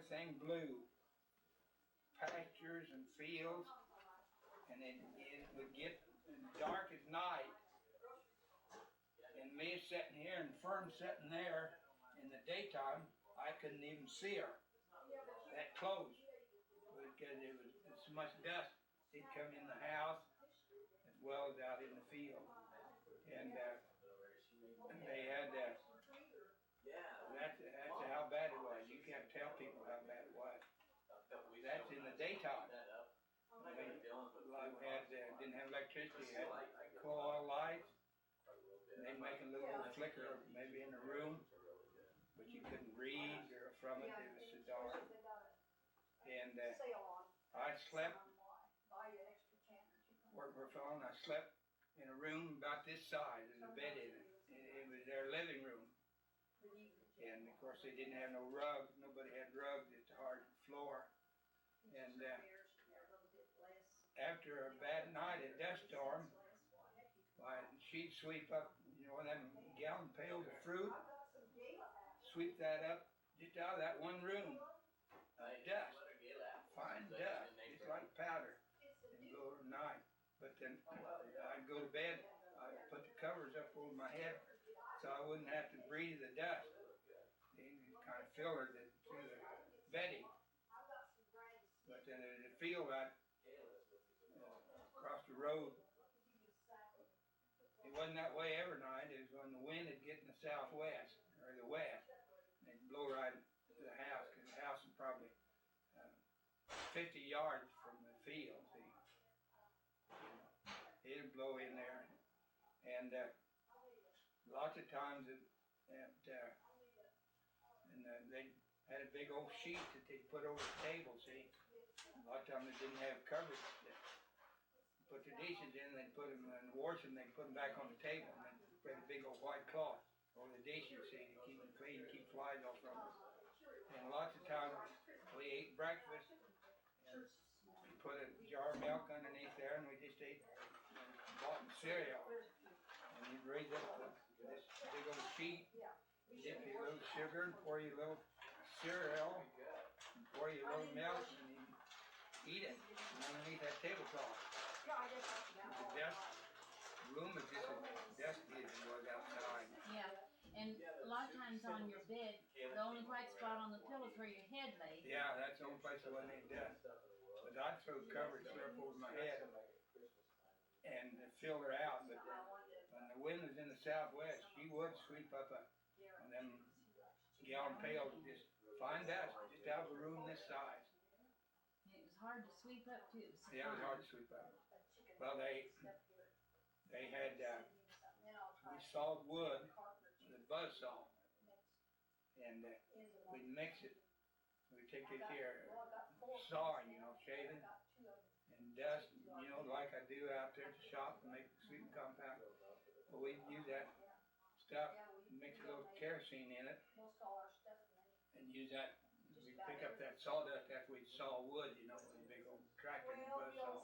everything blew. Pastures and fields, and it would get dark at night. And me sitting here and Fern sitting there in the daytime, I couldn't even see her that close because it was so much dust. It'd come in the house as well as out in the field. And they had that's how bad it was. You can't tell people how bad it was. That's in the daytime. We didn't have electricity. We had coal lights. They make a little flicker maybe in the room, but you couldn't read or from it. It was so dark. And I slept. Worked for a phone. I slept in a room about this size. There's a bed in it. It was their living room. And of course they didn't have no rugs. Nobody had rugs. It's a hard floor. And after a bad night, a dust storm, she'd sweep up, them gallon pails of fruit, sweep that up just out of that one room. Dust, fine dust, just like powder, and go over night. But then I'd go to bed, I'd put the covers up over my head so I wouldn't have to breathe the dust. They kind of filtered it through the bedding. But then in the field out across the road, it wasn't that way every night. It was when the wind would get in the southwest or the west, and it'd blow right to the house, because the house was probably 50 yards from the field. See, it'd blow in there, and lots of times they had a big old sheet that they'd put over the table. See, a lot of times they didn't have coverage. Put the dishes in, they'd put them in the wash them, they'd put them back on the table, and then spread a big old white cloth over the dishes, see, to keep them clean, keep flies off from them. And lots of times we ate breakfast, and we put a jar of milk underneath there, and we just ate bought cereal. And you'd raise up this big old sheet, dip your little sugar, and pour your little cereal, and pour your little milk, and you eat it underneath that tablecloth. The dust room is just as dusty as it was outside. Yeah, and a lot of times on your bed, the only white spot on the pillow is where your head lay. Yeah, that's the only place that wasn't any dust. But I'd throw coverage up over my head and filter out. But when the wind was in the southwest, she would sweep up on them gallon pails, just fine dust, just out of a room this size. And it was hard to sweep up too. Yeah, it was hard to sweep up. Well, they had, we sawed wood with a buzz saw, and we'd mix it. We'd take this here sawing, shaving, and dust, like I do out there at the shop and make the sweeping compound. Well, we'd use that stuff, mix a little kerosene in it, and use that. We'd pick up that sawdust after we'd saw wood, with a big old tractor and buzz saw,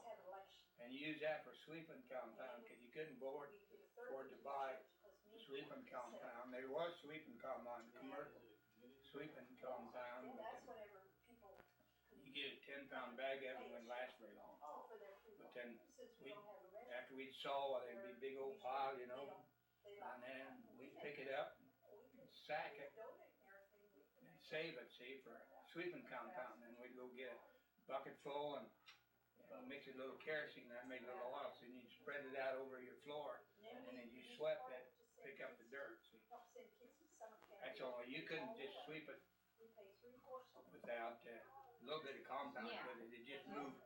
and use that for sweeping compound, because you couldn't afford to buy sweeping compound. There was sweeping compound, commercial sweeping compound, but you get a 10-pound bag of it, it wouldn't last very long. But then after we'd saw, there'd be a big old pile, and then we'd pick it up and sack it and save it, for sweeping compound. And we'd go get a bucket full and mix a little kerosene. That made a little oil, so you'd spread it out over your floor, and then you swept it, pick up the dirt. See, that's all. You couldn't just sweep it without a little bit of compound, but it just moved.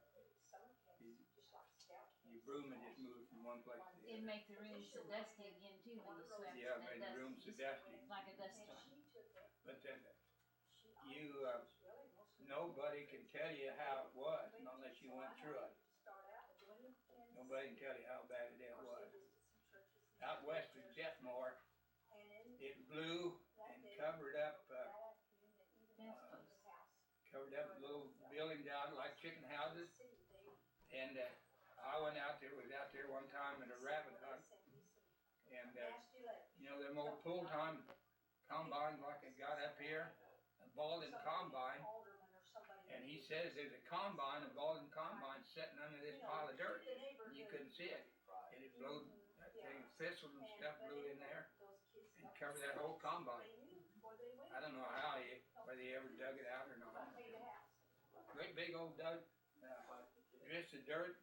Your broom would just move from one place to the other. It'd make the room so dusty again too when you swept. Yeah, it made the room so dusty. Like a dust storm. But then nobody can tell you how it was unless you went through it. Nobody can tell you how bad it was. Out west of Jetmore, it blew and covered up little buildings out like chicken houses. And I went out there, was out there one time at a rabbit hunt. And, them old pull-time combines like I got up here, a Baldwin combine, says there's a combine, a Baldwin combine sitting under this pile of dirt. And you couldn't see it. And it blew, that thing, thistles and stuff blew in there and covered that whole combine. I don't know whether he ever dug it out or not. Great big old drifts of dirt,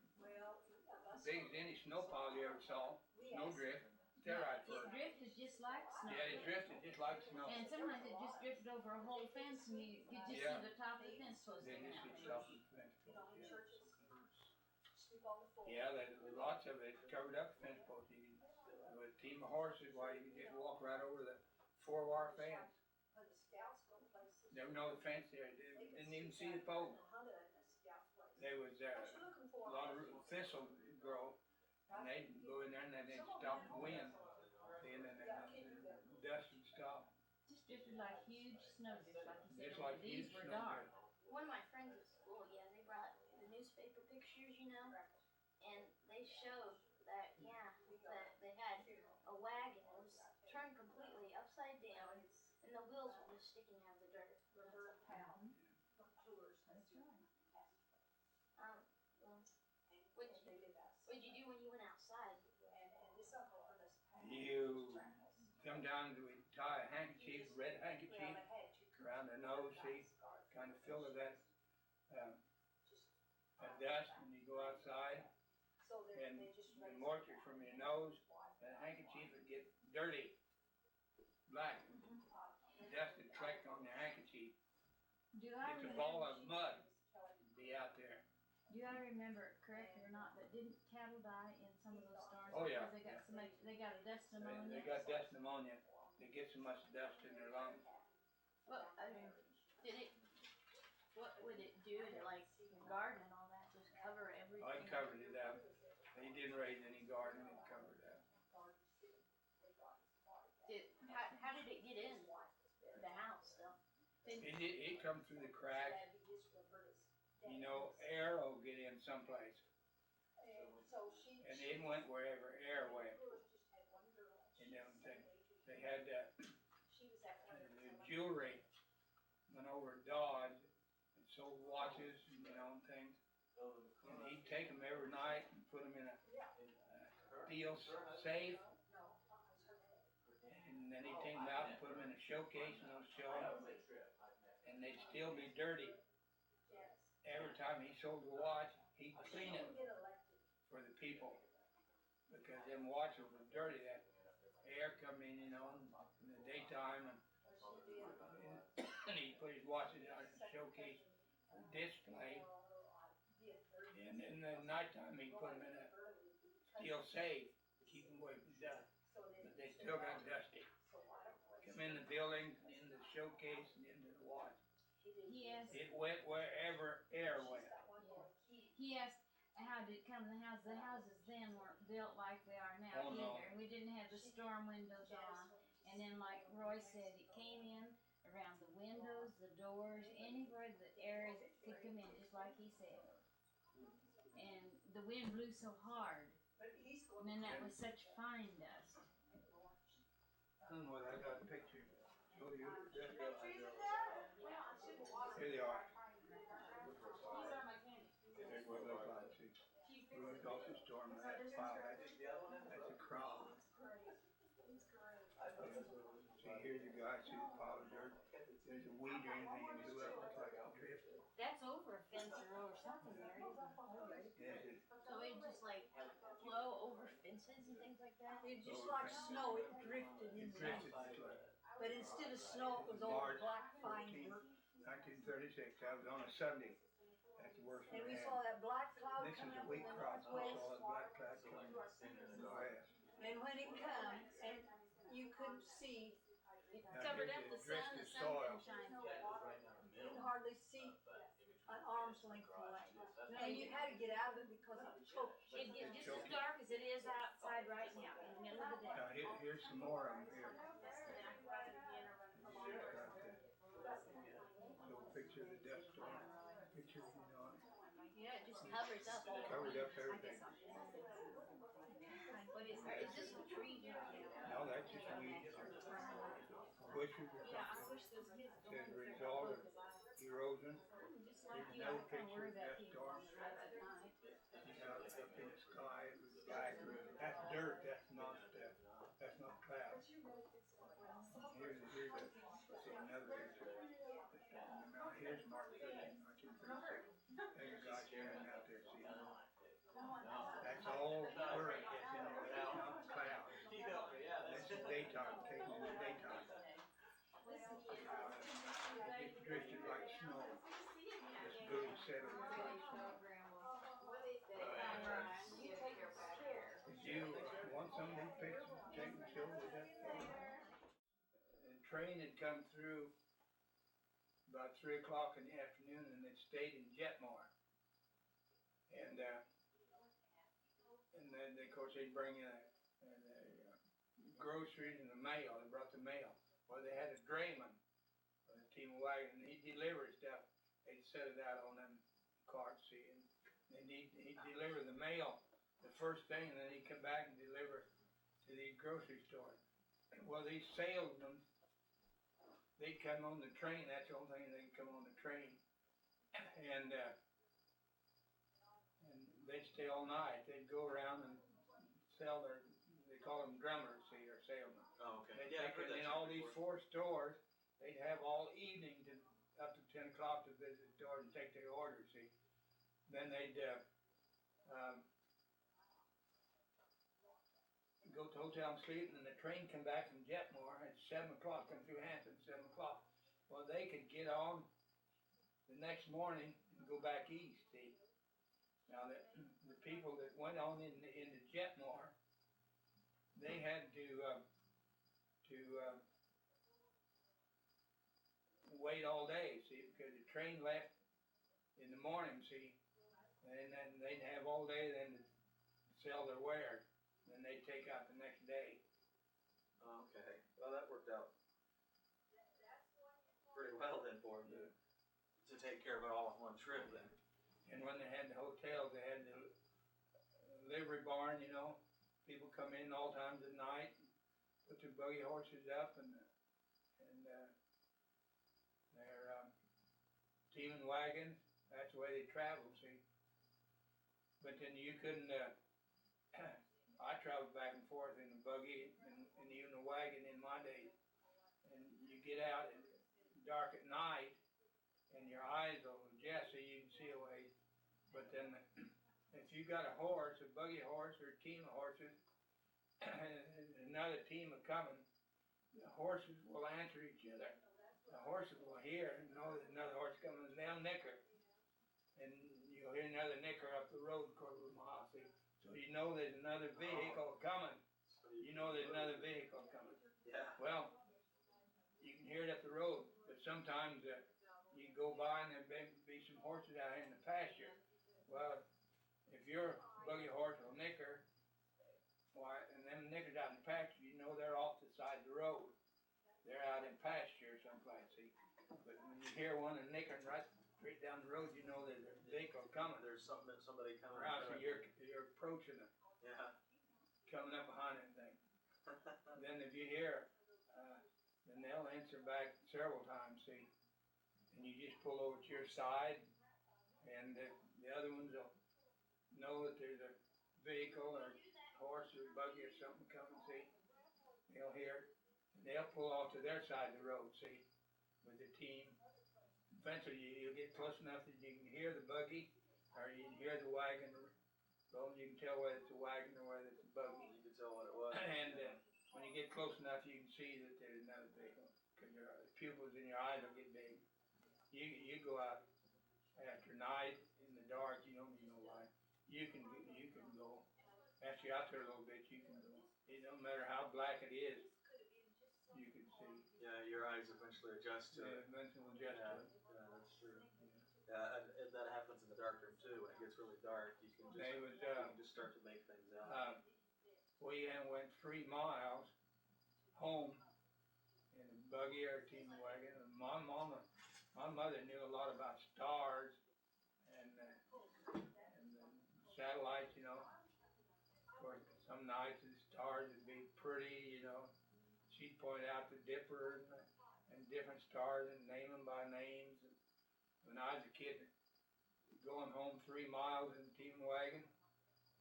big as any snow pile you ever saw. Snow drift. Steroid for It drifted just like snow. Yeah, it drifted just like snow. And sometimes it just drifted over a whole fence and you could just see the top of the fence post. They just see top of the fence post, yeah. There's lots of it covered up the fence post. You can, with a team of horses, why you can just walk right over the 4-wire fence. Never know the fence there. Didn't even see the pole. There was a lot of thistle growth, and they go in there and then they stop the wind. And then the dust would stop. Just drifted like huge snowdrifts, like you said. Just like These huge were dark. One of my friends at school, they brought the newspaper pictures, and they showed that, that they had a wagon that was turned completely upside down, and the wheels were just sticking out of the dirt. That's right. What'd you do when you went outside? You come down to tie a handkerchief, red handkerchief, around the nose, see, kind of fill of that dust, and you go outside, and the moisture from your nose, that handkerchief would get dirty, black, dust would collect on your handkerchief. It's a ball of mud be out there. Do I remember correctly or not, but didn't cattle die in some of those storms? Oh yeah. Because they got a dust pneumonia. They got dust pneumonia. They get so much dust in their lungs. Well, what would it do to like garden and all that? Just cover everything? Oh, it covered it up. They didn't raise any garden, it covered it up. How did it get in the house though? It come through the cracks. Air will get in someplace. And it went wherever air went. And then they had the jewelry went over Dodge and sold watches and things. And he'd take them every night and put them in a steel safe. And then he'd take them out and put them in a showcase and they'll show them. And they'd still be dirty. Every time he sold a watch, he'd clean it for the people. Because them watches were dirty. That air come in, in the daytime. And he'd put his watches out in the showcase display. And in the nighttime, he'd put them in a steel safe to keep them away from dust. But they still got dusty. Come in the building, in the showcase, and into the watch. It went wherever air went. He asked how did it come to the house. The houses then weren't built like they are now either. No. And we didn't have the storm windows on. And then like Roy said, it came in around the windows, the doors, anywhere the air could come in, just like he said. And the wind blew so hard. And then that was such fine dust. I don't know whether I got a picture. Show you. Here they are. There's what it looks like. See, Bruce also stormed that file. That's a crowd. See, here's a guy, see the pile of dirt. There's a weed or anything you do up, looks like a drift. That's over a fence or something there, isn't it? Yeah, So it just like flow over fences and things like that? It's just like snow, it drifted it in drifted there. this way. But instead of snow, it was all March black fine 14th, dirt. 1936. That was on a Sunday. That's the worst And one we I saw had. that black cloud This is coming a up wheat in the crop. We northwest. saw that black cloud coming from the west. And when it comes, and you couldn't see, It Now, covered here's up the the sun, drifted the sun soil. didn't shine through it. you could hardly see an arm's length away. And you had to get out of it because it choked. It gets just as dark as it is outside right now, in the middle of the day. Now here's some more of them here. Little picture of the dust storm. Picture, Yeah, it just covers up all covered up everything. What is that? Is this a tree? No, that's just weeds. Bushes or something. Says result of erosion. like Here's you, I another kinda picture worry of about that people storm. on the road at night. You know, it's up in the sky, it was black. That's dirt, that's not clouds. Here's another picture. Now here's March 13, 1936. And the guy standing out there, see? That's all dirt that's in there, that's not clouds. This is daytime, taken in the daytime. It drifted like snow. This buoy settled like snow. Did you want some of these pictures taken still with that? The train had come through about 3 o'clock in the afternoon, and it stayed in Jetmore. And then of course they'd bring in groceries and the mail. They brought the mail. Well, they had a drayman, a team of wagons, and he'd deliver stuff. They'd set it out on them carts, see, and he'd deliver the mail the first thing, and then he'd come back and deliver to these grocery stores. Well, these salesmen, they'd come on the train. That's the only thing, they'd come on the train, and they'd stay all night. They'd go around and sell their, they call them drummers, see, or salesmen. Oh, okay. They'd Yeah, I've take heard it that in term all these before. 4 stores. They'd have all evening to up to 10 o'clock to visit the stores and take their orders, see. Then they'd go to the hotel and sleep, and then the train come back from Jetmore at 7 o'clock, come through Hampton at 7 o'clock. Well, they could get on the next morning and go back east, see. Now, the people that went on into Jetmore, they had to wait all day, see, because the train left in the morning, see, and then they'd have all day then to sell their wares. Then they'd take out the next day. Okay. Well, that worked out pretty well then for them to take care of it all in one trip then. And when they had the hotels, they had the livery barn, you know. People come in all times of night, put their buggy horses up, and their team and wagons. That's the way they traveled, see. But then you couldn't. I traveled back and forth in the buggy and even the wagon in my days. And you get out at dark at night, and your eyes will adjust so you can see a ways. But then if you got a horse, a buggy horse or a team of horses, another team are coming, the horses will answer each other. The horses will hear and know there's another horse coming, and they'll nicker. And you'll hear another nicker up the road a quarter of a mile, see. So you know there's another vehicle coming. You know there's another vehicle coming. Yeah. Well, you can hear it up the road, but sometimes you go by and there may be some horses out here in the pasture. Well, if your buggy horse will nicker, why, and them nickers out in the pasture, you know they're off the side of the road. They're out in pasture someplace, see. But when you hear one and nickering right straight down the road, you know there's a vehicle coming. There's somebody coming. Right, so you're approaching it, Yeah. coming up behind that thing. Then if you hear, then they'll answer back several times, see. And you just pull over to your side, and the other ones will know that there's a vehicle or horse or buggy or something coming, see. They'll hear it, and they'll pull off to their side of the road, see, with the team. Eventually you'll get close enough that you can hear the buggy, or you can hear the wagon. Well, you can tell whether it's a wagon or whether it's a buggy. You could tell what it was. And when you get close enough, you can see that there's another vehicle, because your pupils in your eyes will get big. You go out after night in the dark, you don't need no light. You can go. After you're out there a little bit, you can go. It don't matter how black it is, you can see. Yeah, your eyes eventually adjust to it. Eventually will adjust to it. Yeah, that's true. Yeah, and that happens in the dark room too. When it gets really dark, you can just start to make things out. We went 3 miles home in a buggy or a team wagon. And my mother knew a lot about stars and satellites, you know. Of course, some nights the stars would be pretty, you know. She'd point out the Dipper and different stars and name them by names. And when I was a kid, going home 3 miles in the team wagon,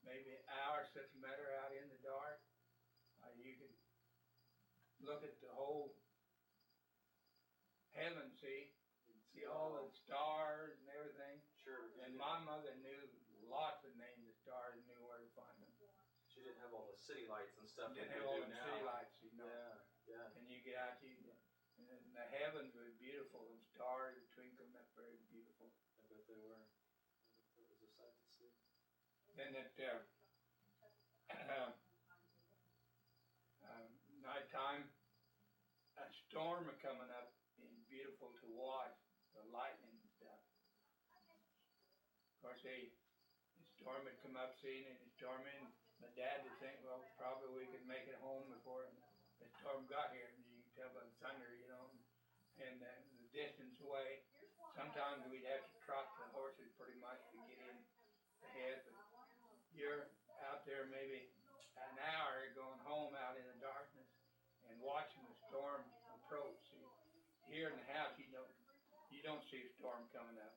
maybe an hour, such a matter out in the dark. You could look at the whole heaven, see all the stars and everything. Sure. And my mother knew lots of names of stars and knew where to find them. She didn't have all the city lights and stuff Didn't that have we all do the now. city lights, you know. Yeah. And you get out, and the heavens were beautiful, and stars twinkling up very beautiful. I bet they were. It was a sight to see. Then at nighttime, a storm coming up, and beautiful to watch, the lightning and stuff. Of course, the storm had come up, seeing it, the storm in. My dad would think, well, probably we could make it home before the storm got here. And you can tell by the thunder, you know, and the distance away. Sometimes we'd have to trot the horses pretty much to get in ahead. But you're out there maybe an hour going home out in the darkness and watching the storm approach. See, here in the house, you don't see a storm coming up.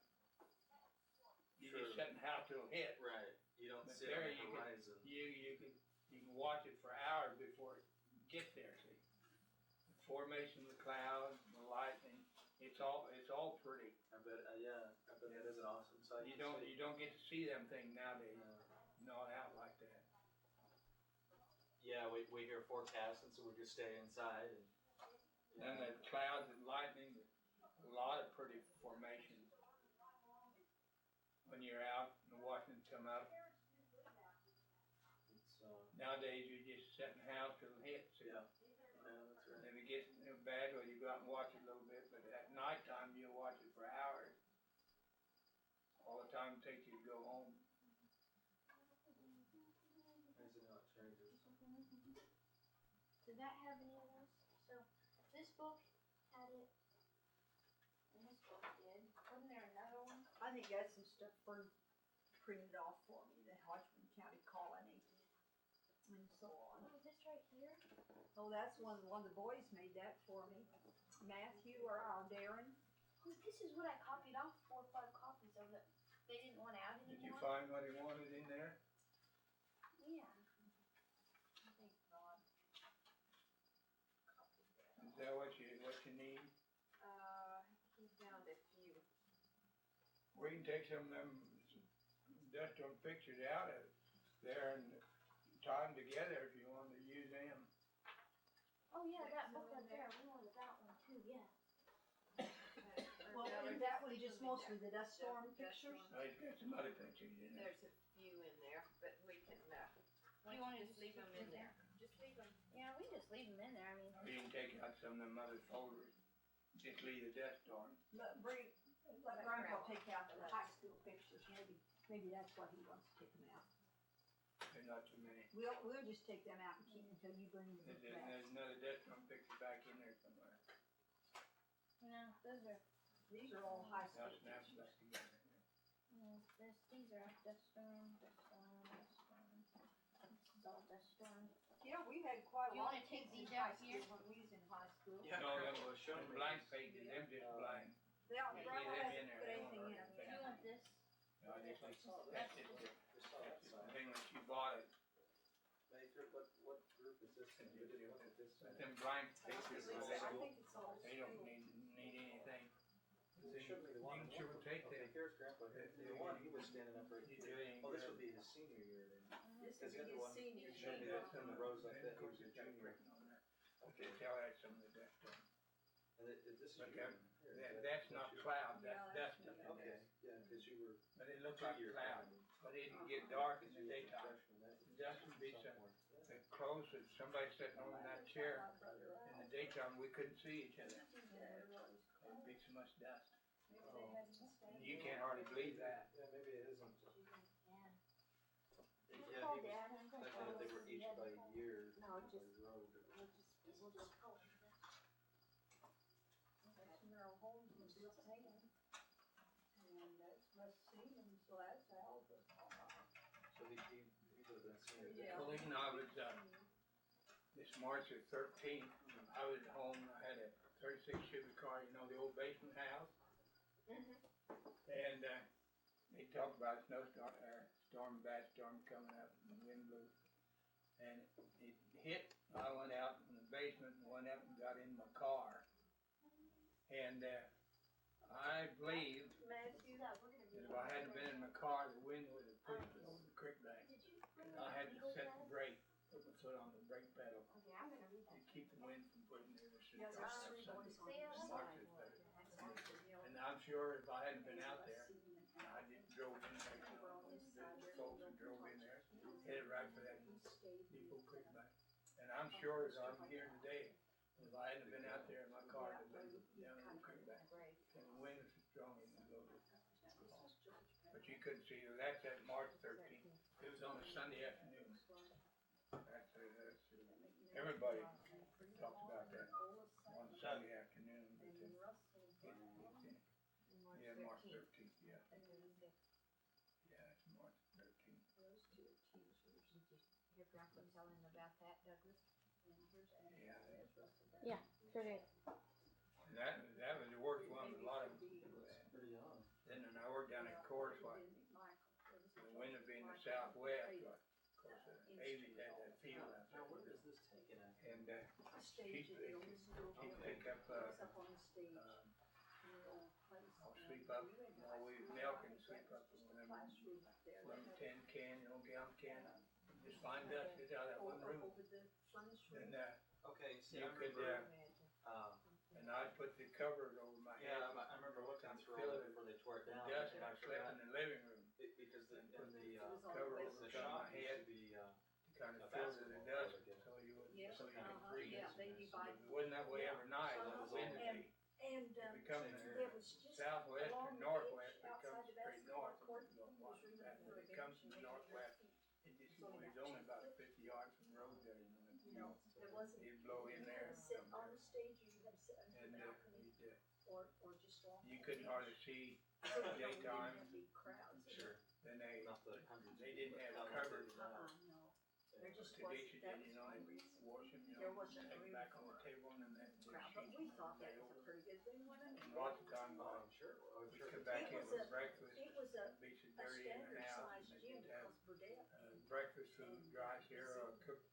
You just sit in the house till it hit. Right. You don't But see there it on the horizon. you can watch it for hours before it gets there. See, the formation of the clouds, the lightning, it's all pretty. I bet. I bet that is an awesome sight. You don't get to see them things nowadays. Not out like that. Yeah, we hear forecasts, and so we just stay inside. And the clouds and lightning, a lot of pretty formations. When you're out and watching it come up. Nowadays you just sit in the house till it hits. Yeah, that's right. And if it gets bad, well, you go out and watch it a little bit, but at nighttime you'll watch it for hours. All the time it takes you to go home. Amazing how it changes. Did that have any of those? So this book had it, and this book did. Wasn't there another one? I think that's some stuff Fern printed off for me, the Hodgman County Colony, and so on. Oh, this right here? Oh, that's one of the boys made that for me. Matthew or our Darren. Oh, this is what I copied off 4 or 5 copies of it. They didn't want out Did you anymore. find what he wanted in there? Yeah. Thank God. Is that what you need? He found a few. We can take some of them dust on pictures out of there and tie them together if you want to use them. Oh yeah, that book right there. We wanted that one too. Yeah. Well, is that one just mostly the dust storm pictures? He's got some other pictures in there. There's a few in there, but we can, You want to just leave them in there. Just leave them. Yeah, we just leave them in there. I mean. Or you can take out some of them other folders. Just leave the dust on. Let Grandpa take out the high school pictures, maybe that's what he wants to take them out. There's not too many. We'll just take them out and keep them until you bring them There's back. another dust on picture back in there somewhere. No, those are. These are all high Now school snap pictures. back together. These are dust storm, dust storm, dust storm. This is all dust storm. Yeah, we had quite a You lot wanna of take kids in these high out here? school when we was in high school. Yeah, No, Grandpa was showing them me. blank pages, them just blank. Grandpa Leave them in hasn't there. put anything in them Do you yet. want this? No, that's just That's the thing when she bought it. What group is this? And We didn't look at this. But them blank pictures, I they think it's all don't school. need anything. They showed me the one. You can sure take Okay, that. here's Grandpa. The one, he was standing up right You here. do it. Oh, this would be his senior year then. This Because is the other his one, senior you showed me year. that in the rows like that, he was a Of course, junior. written on that. Okay, tell that some of the dust on. And this is But your. that's not cloud, that's Yeah, dust. that's- Okay, yeah, because you were. But it looked like cloud, but it didn't get dark in the daytime. Dust would be so close that somebody sitting on that chair in the daytime, we couldn't see each other. There'd be so much dust. And you can't hardly believe that. Yeah, maybe it isn't. Yeah, Yeah, call he was Dad. thinking that they were each by year. No, by just- road. We'll just call him. That's when our homes was built in. And that's Racine, and so that's how the. So he lived in senior. Yeah. Colleen, I was, this March the 13th, I was at home, I had a 36 Chevy car, you know, the old basement house. And they talked about a snowstorm, bad storm coming up, and the wind blew. And it hit, I went out in the basement and went up and got in my car. And I believe that if I hadn't been in my car, the wind would have pushed it over the creek bank. And I had to set the brake, put my foot on the brake pedal to keep the wind from putting me in the Yeah, there's three boys on the side. And I'm sure if I hadn't been out there, I just drove in there, the folks who drove in there, headed right for that Depot Creek bank. And I'm sure as I'm here today, if I hadn't been out there in my car, I'd have been down in the creek bank. And the wind was strong and it blew. But you couldn't see, that's at March 13th. It was on a Sunday afternoon. Everybody talks about that on Sunday afternoon. Yeah, March 13th, yeah. Yeah, it's March 13th. Hear Grandpa telling about that, Douglas? Yeah. Sure did. And that was the worst one, a lot of people had. Then when I worked down at Course, the wind would be in the southwest, of course, Avery had that field out there. Where is this taken at? And she'd pick up, I'll sweep up, while we was milking, sweep up one 10 can, gallon can, just find dust, get out of that one room. And Okay, see, you I could, remember, and I'd put the covers over my head. yeah, I remember looking through all that before they tore it down. Dust, and and I slept in the living room, because in the cover over the the top of shop my used head, to be kind a of filter the basketball dust, court, so you Yeah. so you could breathe. Yeah, they divide. It wasn't that way every night, it was wind would be. And, If it comes Same in here. there was just southwest or along the northwest, edge it comes outside the straight basketball north, court, it goes he was reading west. for When a it comes from bench the and northwest, feet. it just, it's only about 50 yards from the road there, You know, there wasn't, it'd blow in you there. had to sit on the stage or you had to sit under And the balcony or just walk. you couldn't hardly see So, you know, we didn't daytime. have big crowds. sure, Then they not the hundreds. They didn't have of covers. No, there just the wasn't, dishes that in, was you know, one and reason. wash them, you There know, wasn't take room back on for the table and then that crowd, but we thought that was a pretty good thing, wasn't it? And lots of times, Oh, I'm sure, I'm we sure. come back in was with a- breakfast, It was a be so dirty in the standard house, sized and gym they'd have because Burdette breakfast food, dry cereal, cooked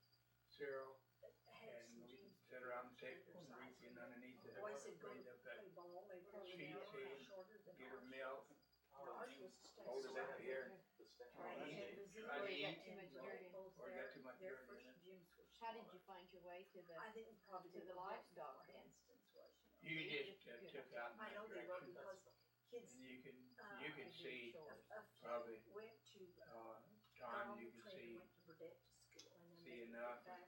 cereal, had and some we'd gyms. sit around the table and reach in underneath The it, boys would go raise up that, play ball, they were really sheet narrow, seed, shorter than give her ours. milk, Ours was hold it up here, The staff. Try to eat it. and Try to Zeke eat. and Too much Blake both or got too much their dirt first in it. gyms were How did smaller. you find your way to the, I think probably to they the were livestock for pen? instance was, You just took out in I that know they were direction, because kids, and you could I do see, chores. a few Probably. went to, times Donald you could Trainer see, went to Burdette to school and then see they enough. went back.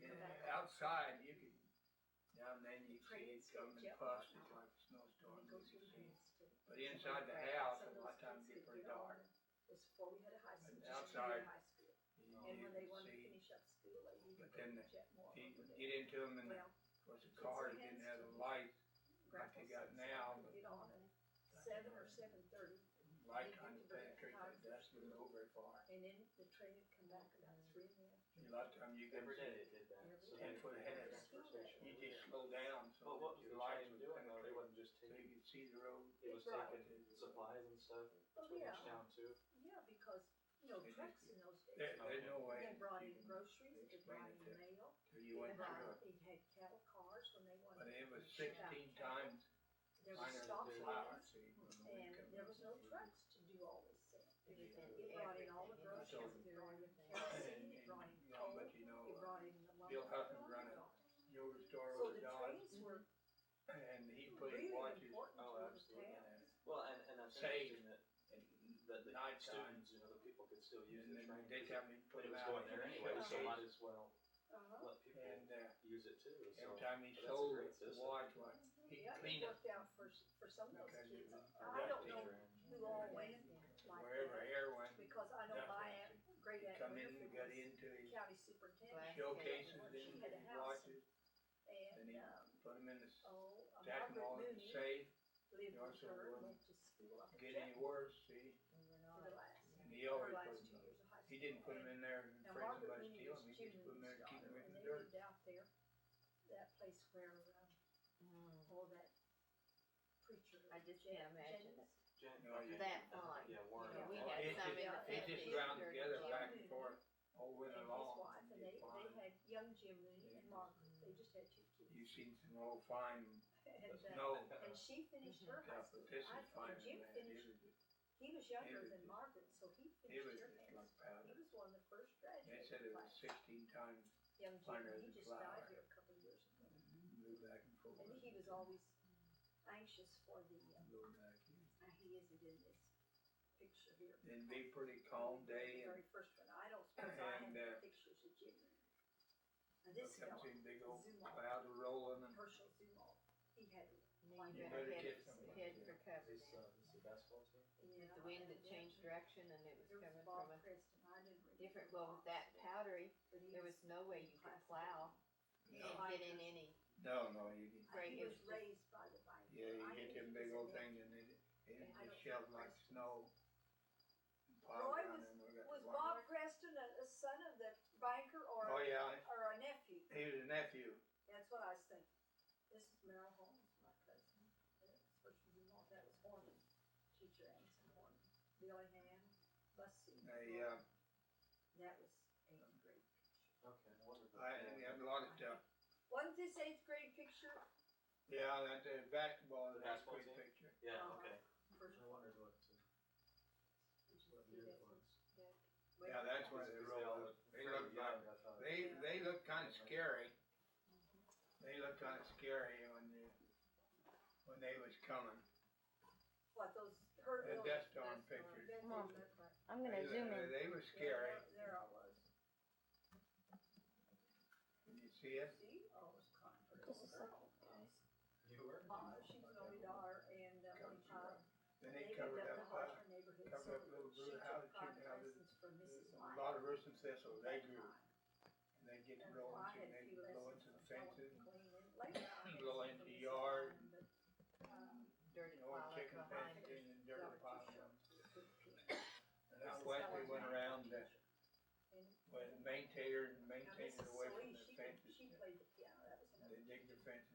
And outside, you could, now and then you see it come and puff, it's like a snowstorm, And go you through could see. the dance. But inside the house, a lot of times it get pretty dark. It was before we had a high school, But just outside, junior high school. You And when they could wanted to see, finish up school, they would but go then to Jetmore. you over could there. get into them and, Well, of course, the cars didn't have the lights like they got now, but get on at 7 or 7:30, light trying to penetrate that dust wouldn't go very far. and then the train would come back about 3 in the afternoon. A lot of times you could Every day see, they did that. Every So day. they put ahead of Every transportation. you just slow down so Well, what that was your the lights train would doing though? They penetrate. wasn't just So you taking, could see the road. it was Right. taking supplies and stuff Oh, to yeah, each town too. yeah, because, you know, They trucks just- in those days. There's no way They brought you in can groceries, they explain brought it in to- mail, till you went they through it. had cattle cars when they But wanted. it was to ship out 16 cattle. times There were finer stop than signs, flowers. and there was no trucks to do all this thing. Everything, It brought in all the everything. groceries, it brought in kerosene, it brought in coal, But you it know, brought in the lumber. Bill Huffman it run brought a yoga store So over the Dodge, trains were and he put his really watches important Oh, to the absolutely. towns. Well, and that's Safe. interesting and that the nighttime. students, you know, the people could still use And the then train. they tell me to put But it him was out. going there anyway, so might as well Uh-huh. let people And use it too. So every time he that's a sold great the system. watch, what he Yeah, it cleaned it worked out for some of those because it kids. was I don't dusty. know who all went like Wherever that, air went, because I know dusty. my great aunt Come in Winifred and got was into his county superintendent, showcases She in had a his house. watches, and and, he put them in the stack them Margaret all in the Mooney safe. lived You with also her, wouldn't went to school up at Get any Jetmore worse, see, for the last, and he her always last put 2 them. years of high school. He didn't put them in there and Now afraid Margaret somebody Mooney steal was them. He just put them there to Jim's keep them daughter, in and the they dirt. lived out there, that place where, all that preacher. I just can't imagine Jennings, No, you- that fine. Yeah, Warren. You know, we Yeah. had It's some in the just, it's just 50s, ground 30s. together Jim back and Mooney forth all winter and his long. wife, and they Fine. had young Jim Mooney and Margaret, they just had 2 kids. You've seen some old fine And, snow. and she finished her Yeah, high but school. this is finer And Jim than that. finished, he was younger was than just- Margaret, so he It finished was her just class. like He powder. was one of the first They graduates. said it was 16 times Young Jim, finer he than just flour. died here a couple of years ago. Move back and forth. And he was always anxious for the, Go back in. he isn't in this picture here. It'd be pretty calm day The and very first one, I don't suppose I and, have pictures of Jim. Now this comes fellow, in big old Zumwalt, cloud rolling and Herschel Zumwalt, he had, And You then you better better get head, some. head for cover. This is the basketball team? With the wind that changed direction and it was there was coming Bob from a Preston, I didn't remember. different, well, with that powdery, But he there was no way you could plow and get in any no, you can, great, He it was was just, raised by the bank. yeah, you I get knew them he big was old in things it. and it I just don't shoved think like Preston snow. Roy Plowed down was- and we got Was the Bob Preston a son of the banker or, Oh, yeah. or a nephew? He was a nephew. That's what I was thinking. This is Merrill Holmes, my cousin. That was Herschel Zumwalt, that was Horman, teacher Anson Horman. Billy Ham, Bussy. They, That was 8th grade picture. Okay, I wonder if we had a lot of stuff. Wasn't this 8th grade picture? Yeah, that basketball, The that's a basketball great team? picture. Yeah, Uh-huh. okay. First I wondered what year it was. Yeah, that's where they rolled up. They looked like, they looked kinda scary. They looked kinda scary when they was coming. What, those, The those. dust storm pictures. That they Mom. looked like. I'm gonna zoom in. They were Yeah, scary. there I was. Can you see it? See, oh, it was kind of a Just a little girl. You were? She was the only daughter, and one time, Then they they lived covered up in up, the Hartford neighborhood, covered up so little she blue took houses, private chicken houses. lessons from Mrs. A Meyer. lot of roost and thistles, they that grew. time. And they'd get to And blowing, I and had a they'd few blow lessons into the from Philip fences. McLean, and later I had Blow some into from the Mrs. yard. Meyer, but, dirty You know, plow chicken behind fences it. and dirt Dollar pile Tree ones. good pin. And out west, we went around, And where the maintainers now maintained it Mrs. away from Solis, the fences. she played the piano, that was They another. dig the fences